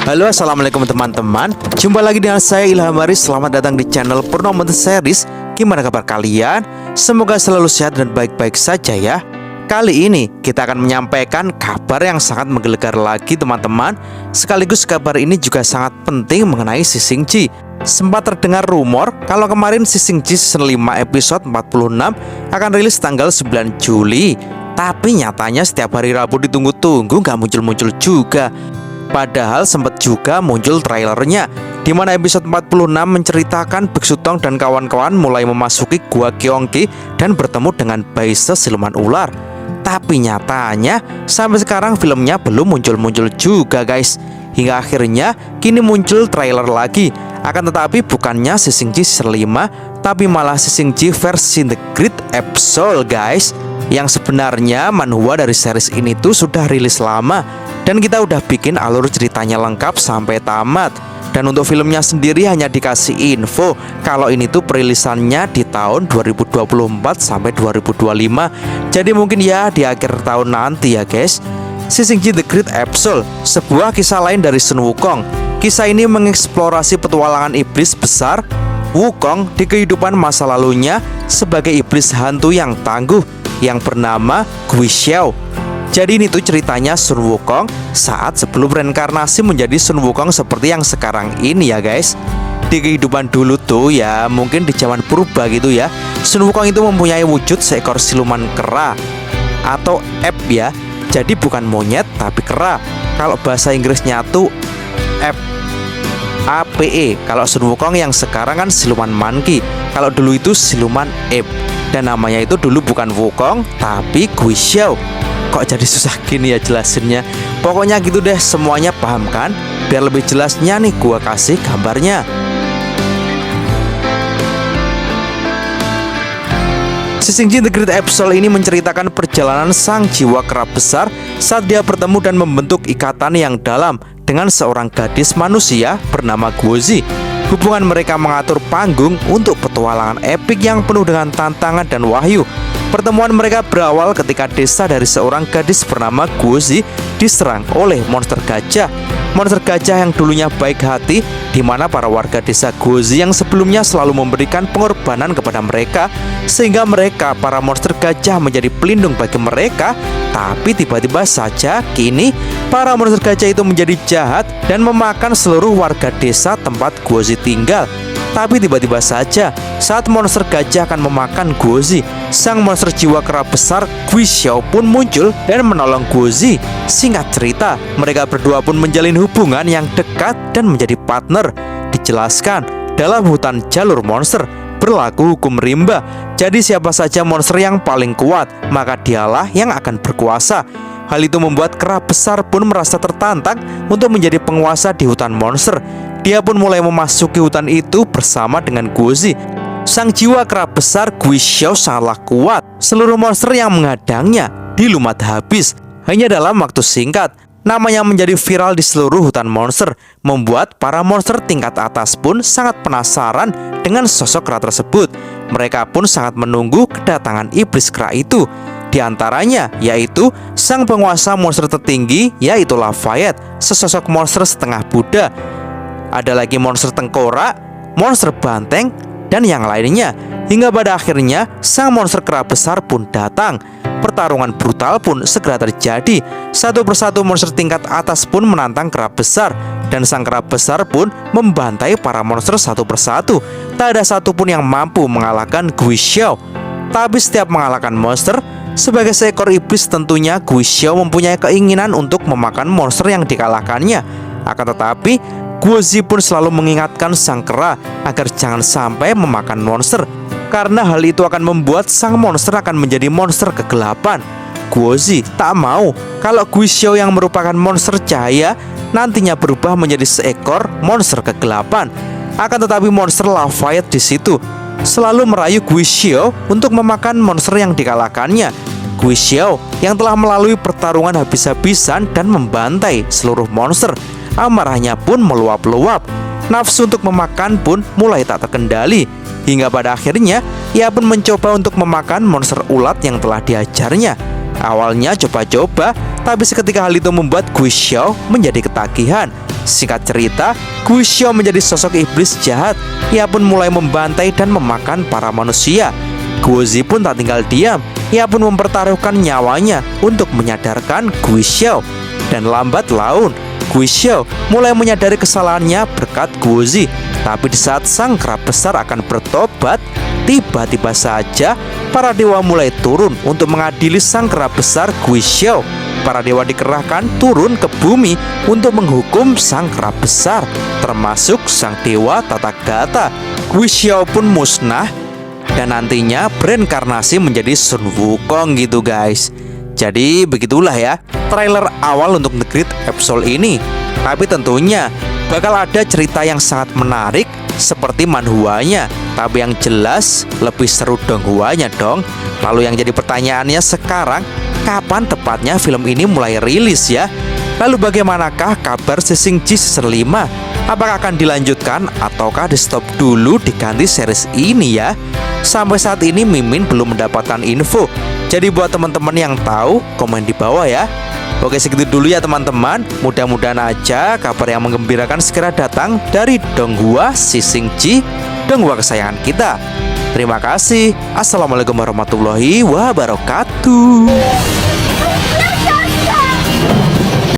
Halo, assalamualaikum teman-teman. Jumpa lagi dengan saya Ilham Haris. Selamat datang di channel Purnomo Series. Gimana kabar kalian? Semoga selalu sehat dan baik-baik saja ya. Kali ini kita akan menyampaikan kabar yang sangat menggelegar lagi teman-teman. Sekaligus kabar ini juga sangat penting mengenai Si Sing Ji. Sempat terdengar rumor kalau kemarin Si Sing Ji season 5 episode 46 akan rilis tanggal 9 Juli. Tapi nyatanya setiap hari Rabu ditunggu-tunggu gak muncul-muncul juga. Padahal sempat juga muncul trailernya, di mana episode 46 menceritakan Biksu Tong dan kawan-kawan mulai memasuki Gua Gyeonggi dan bertemu dengan Baise siluman ular. Tapi nyatanya sampai sekarang filmnya belum muncul-muncul juga guys. Hingga akhirnya kini muncul trailer lagi. Akan tetapi bukannya Si Sing Ji season 5, tapi malah Si Sing Ji versi The Great Episode guys. Yang sebenarnya manhwa dari series ini tuh sudah rilis lama, dan kita udah bikin alur ceritanya lengkap sampai tamat. Dan untuk filmnya sendiri hanya dikasih info kalau ini tuh perilisannya di tahun 2024 sampai 2025. Jadi mungkin ya di akhir tahun nanti ya guys. Si Sing Ji The Great Episode, sebuah kisah lain dari Sun Wukong. Kisah ini mengeksplorasi petualangan iblis besar Wukong di kehidupan masa lalunya sebagai iblis hantu yang tangguh yang bernama Gui Xiao. Jadi ini tuh ceritanya Sun Wukong saat sebelum reinkarnasi menjadi Sun Wukong seperti yang sekarang ini ya guys. Di kehidupan dulu tuh ya, mungkin di zaman purba gitu ya, Sun Wukong itu mempunyai wujud seekor siluman kera atau ape ya. Jadi bukan monyet tapi kera. Kalau bahasa Inggrisnya tuh ape, APE. Kalau Sun Wukong yang sekarang kan siluman monkey. Kalau dulu itu siluman ape. Dan namanya itu dulu bukan Wukong tapi Gui Xiao. Kok jadi susah gini ya jelasinnya? Pokoknya gitu deh, semuanya paham kan? Biar lebih jelasnya nih gua kasih gambarnya. Si Sing Ji The Great Episode ini menceritakan perjalanan sang jiwa kera besar saat dia bertemu dan membentuk ikatan yang dalam dengan seorang gadis manusia bernama Guozi. Hubungan mereka mengatur panggung untuk petualangan epik yang penuh dengan tantangan dan wahyu. Pertemuan mereka berawal ketika desa dari seorang gadis bernama Guozi diserang oleh monster gajah. Monster gajah yang dulunya baik hati, di mana para warga desa Guozi yang sebelumnya selalu memberikan pengorbanan kepada mereka, sehingga mereka, para monster gajah, menjadi pelindung bagi mereka. Tapi tiba-tiba saja kini para monster gajah itu menjadi jahat dan memakan seluruh warga desa tempat Guozi tinggal. Tapi tiba-tiba saja saat monster gajah akan memakan Guozi, sang monster jiwa kera besar Gui Xiao pun muncul dan menolong Guozi. Singkat cerita, mereka berdua pun menjalin hubungan yang dekat dan menjadi partner. Dijelaskan, dalam hutan jalur monster berlaku hukum rimba. Jadi siapa saja monster yang paling kuat, maka dialah yang akan berkuasa. Hal itu membuat kera besar pun merasa tertantang untuk menjadi penguasa di hutan monster. Dia pun mulai memasuki hutan itu bersama dengan Guozi. Sang jiwa kera besar Gui Xiao sangatlah kuat. Seluruh monster yang menghadangnya dilumat habis hanya dalam waktu singkat. Namanya menjadi viral di seluruh hutan monster, membuat para monster tingkat atas pun sangat penasaran dengan sosok kera tersebut. Mereka pun sangat menunggu kedatangan iblis kera itu. Di antaranya yaitu sang penguasa monster tertinggi, yaitu Lafayette, sesosok monster setengah Buddha. Ada lagi monster tengkorak, monster banteng, dan yang lainnya. Hingga pada akhirnya sang monster kera besar pun datang. Pertarungan brutal pun segera terjadi. Satu persatu monster tingkat atas pun menantang kera besar, dan sang kera besar pun membantai para monster satu persatu. Tak ada satupun yang mampu mengalahkan Gui Xiao. Tapi setiap mengalahkan monster, sebagai seekor iblis tentunya Gui Xiao mempunyai keinginan untuk memakan monster yang dikalahkannya. Akan tetapi Guozi pun selalu mengingatkan sang kera agar jangan sampai memakan monster, karena hal itu akan membuat sang monster akan menjadi monster kegelapan. Guozi tak mau kalau Gui Xiao yang merupakan monster cahaya nantinya berubah menjadi seekor monster kegelapan. Akan tetapi monster Lafayette di situ selalu merayu Gui Xiao untuk memakan monster yang dikalahkannya. Gui Xiao yang telah melalui pertarungan habis-habisan dan membantai seluruh monster, amarahnya pun meluap-luap. Nafsu untuk memakan pun mulai tak terkendali. Hingga pada akhirnya ia pun mencoba untuk memakan monster ulat yang telah diajarnya. Awalnya coba-coba, tapi seketika hal itu membuat Gui Xiao menjadi ketagihan. Singkat cerita, Guizhou menjadi sosok iblis jahat. Ia pun mulai membantai dan memakan para manusia. Guozi pun tak tinggal diam. Ia pun mempertaruhkan nyawanya untuk menyadarkan Guizhou. Dan lambat laun, Guizhou mulai menyadari kesalahannya berkat Guozi. Tapi di saat sang kera besar akan bertobat, tiba-tiba saja para dewa mulai turun untuk mengadili sang kera besar Guizhou. Para dewa dikerahkan turun ke bumi untuk menghukum sang kera besar, termasuk sang dewa Tathagata. Guizhou pun musnah dan nantinya bereinkarnasi menjadi Sun Wukong gitu guys. Jadi begitulah ya trailer awal untuk The Great episode ini. Tapi tentunya bakal ada cerita yang sangat menarik seperti manhwanya. Tapi yang jelas lebih seru donghuanya dong. Lalu yang jadi pertanyaannya sekarang, kapan tepatnya film ini mulai rilis ya? Lalu bagaimanakah kabar Sising-ji season 5? Apakah akan dilanjutkan ataukah di stop dulu diganti series ini ya? Sampai saat ini Mimin belum mendapatkan info. Jadi buat teman-teman yang tahu, komen di bawah ya. Oke, segitu dulu ya teman-teman. Mudah-mudahan aja kabar yang menggembirakan segera datang dari Donghua Sising-ji, donghua kesayangan kita. Terima kasih. Assalamualaikum warahmatullahi wabarakatuh.